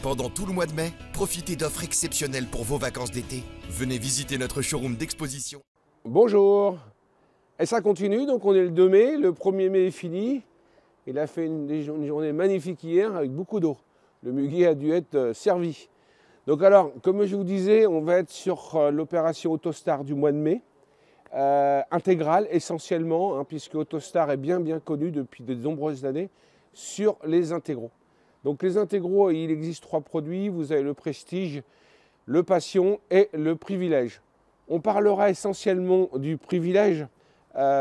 Pendant tout le mois de mai, profitez d'offres exceptionnelles pour vos vacances d'été. Venez visiter notre showroom d'exposition. Bonjour. Et ça continue, donc on est le 2 mai, le 1er mai est fini. Il a fait une journée magnifique hier avec beaucoup d'eau. Le muguet a dû être servi. Donc alors, comme je vous disais, on va être sur l'opération Autostar du mois de mai. Intégrale essentiellement, puisque Autostar est bien connu depuis de nombreuses années sur les intégraux. Donc les intégraux, il existe 3 produits. Vous avez le Prestige, le Passion et le Privilège. On parlera essentiellement du Privilège.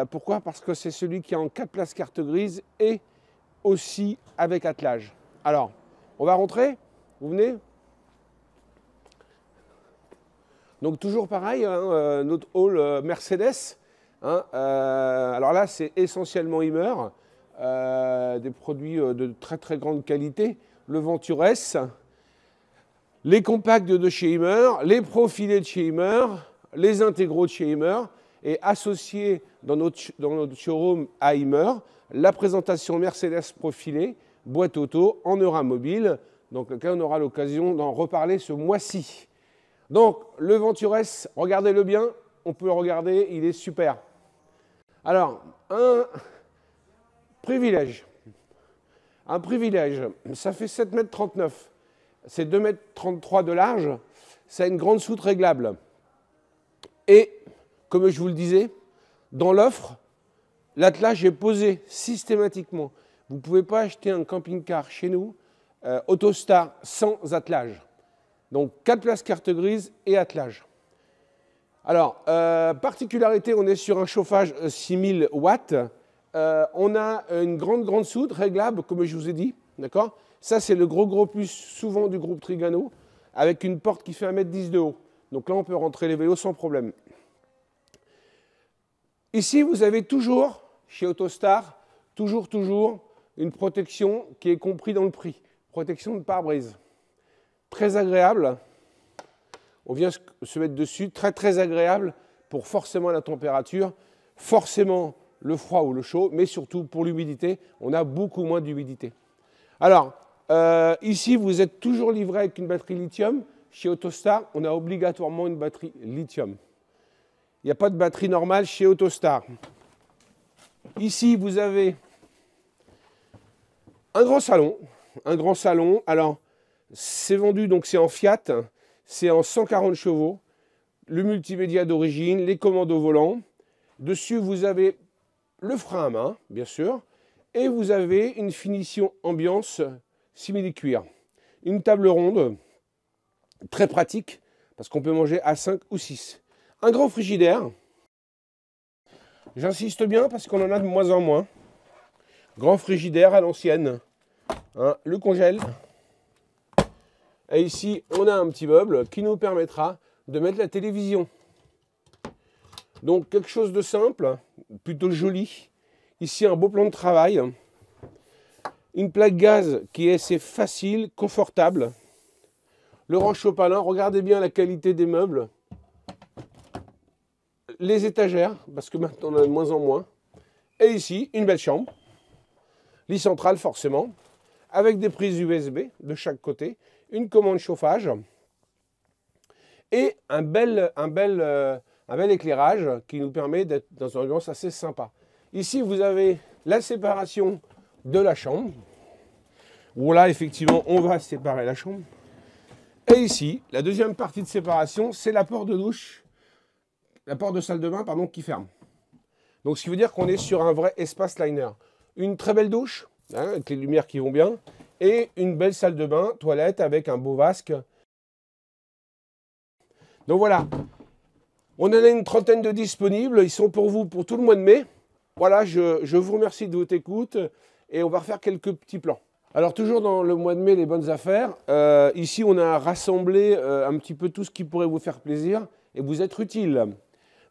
Pourquoi? Parce que c'est celui qui est en 4 places carte grise et aussi avec attelage. Alors, on va rentrer? Vous venez? Donc toujours pareil, notre hall Mercedes. Alors là, c'est essentiellement Hymer. Des produits de très grande qualité. Le Venture S, les compacts de chez Hymer, les profilés de chez Hymer, les intégraux de chez Hymer, et associés dans notre showroom à Hymer, la présentation Mercedes profilée, boîte auto en Euramobile, donc lequel on aura l'occasion d'en reparler ce mois-ci. Donc le Venture S, regardez-le bien, on peut le regarder, il est super. Alors, un privilège, ça fait 7,39 m, c'est 2,33 m de large, ça a une grande soute réglable. Et, comme je vous le disais, dans l'offre, l'attelage est posé systématiquement. Vous ne pouvez pas acheter un camping-car chez nous, Autostar, sans attelage. Donc 4 places carte grise et attelage. Alors, particularité, on est sur un chauffage 6000 watts. On a une grande soute réglable, comme je vous ai dit. D'accord? Ça, c'est le gros plus souvent du groupe Trigano, avec une porte qui fait 1,10 m de haut. Donc là, on peut rentrer les vélos sans problème. Ici, vous avez toujours, chez Autostar, toujours une protection qui est comprise dans le prix. Protection de pare-brise. Très agréable. On vient se mettre dessus. Très agréable pour forcément la température, forcément le froid ou le chaud, mais surtout pour l'humidité. On a beaucoup moins d'humidité. Alors, ici, vous êtes toujours livré avec une batterie lithium. Chez Autostar, on a obligatoirement une batterie lithium. Il n'y a pas de batterie normale chez Autostar. Ici, vous avez un grand salon. Alors, c'est vendu, donc c'est en Fiat, c'est en 140 chevaux. Le multimédia d'origine, les commandes au volant. Dessus, vous avez le frein à main, bien sûr. Et vous avez une finition ambiance simili-cuir. Une table ronde, très pratique, parce qu'on peut manger à 5 ou 6. Un grand frigidaire. J'insiste bien parce qu'on en a de moins en moins. Grand frigidaire à l'ancienne. Le congèle. Et ici, on a un petit meuble qui nous permettra de mettre la télévision. Donc, quelque chose de simple, plutôt joli. Ici, un beau plan de travail. Une plaque gaz qui est assez facile, confortable. Le rang Chopalin, regardez bien la qualité des meubles. Les étagères, parce que maintenant on en a de moins en moins. Et ici, une belle chambre. Lit central forcément, avec des prises USB de chaque côté, une commande chauffage et un bel éclairage qui nous permet d'être dans une ambiance assez sympa. Ici, vous avez la séparation de la chambre, où là, effectivement, on va séparer la chambre. Et ici, la deuxième partie de séparation, c'est la porte de douche, la porte de salle de bain, pardon, qui ferme. Donc, ce qui veut dire qu'on est sur un vrai espace liner. Une très belle douche, avec les lumières qui vont bien, et une belle salle de bain, toilette, avec un beau vasque. Donc voilà, on en a une trentaine de disponibles, ils sont pour vous pour tout le mois de mai. Voilà, je vous remercie de votre écoute, et on va refaire quelques petits plans. Alors toujours dans le mois de mai, les bonnes affaires. Ici, on a rassemblé un petit peu tout ce qui pourrait vous faire plaisir et vous être utile.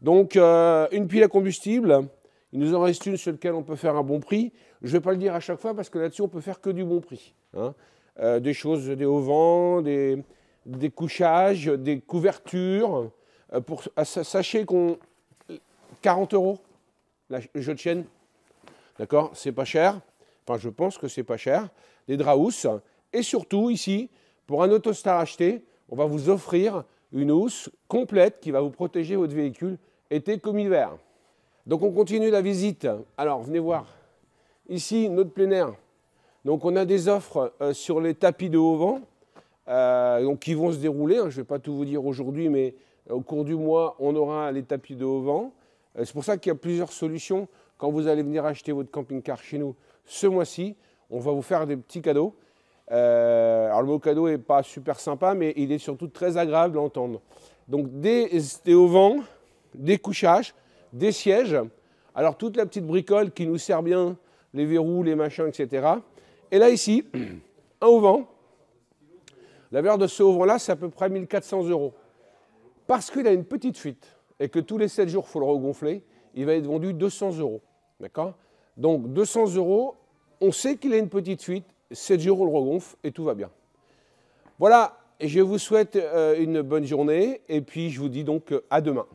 Donc, une pile à combustible. Il nous en reste une sur laquelle on peut faire un bon prix. Je ne vais pas le dire à chaque fois parce que là-dessus, on peut faire que du bon prix. Des choses, des auvents, des couchages, des couvertures. Sachez qu'on... 40 €, le jeu de chaîne. D'accord? C'est pas cher. Enfin, je pense que c'est pas cher. Des draps housses. Et surtout, ici, Pour un Autostar acheté, on va vous offrir une housse complète qui va vous protéger votre véhicule été comme hiver. Donc on continue la visite. Alors venez voir. Ici, notre plein air. Donc on a des offres sur les tapis de haut vent donc, qui vont se dérouler. Je ne vais pas tout vous dire aujourd'hui, mais au cours du mois, on aura les tapis de haut vent. C'est pour ça qu'il y a plusieurs solutions. Quand vous allez venir acheter votre camping-car chez nous ce mois-ci, on va vous faire des petits cadeaux. Alors le mot cadeau n'est pas super sympa, mais il est surtout très agréable à entendre. Donc des hauts vent, des couchages, des sièges. Alors toute la petite bricole qui nous sert bien, les verrous, les machins, etc. Et là ici, un haut vent. La valeur de ce haut vent là, c'est à peu près 1 400 €. Parce qu'il a une petite fuite et que tous les 7 jours, il faut le regonfler, il va être vendu 200 €. D'accord? Donc 200 €, on sait qu'il a une petite fuite, 7 jours, on le regonfle et tout va bien. Voilà, et je vous souhaite une bonne journée et puis je vous dis donc à demain.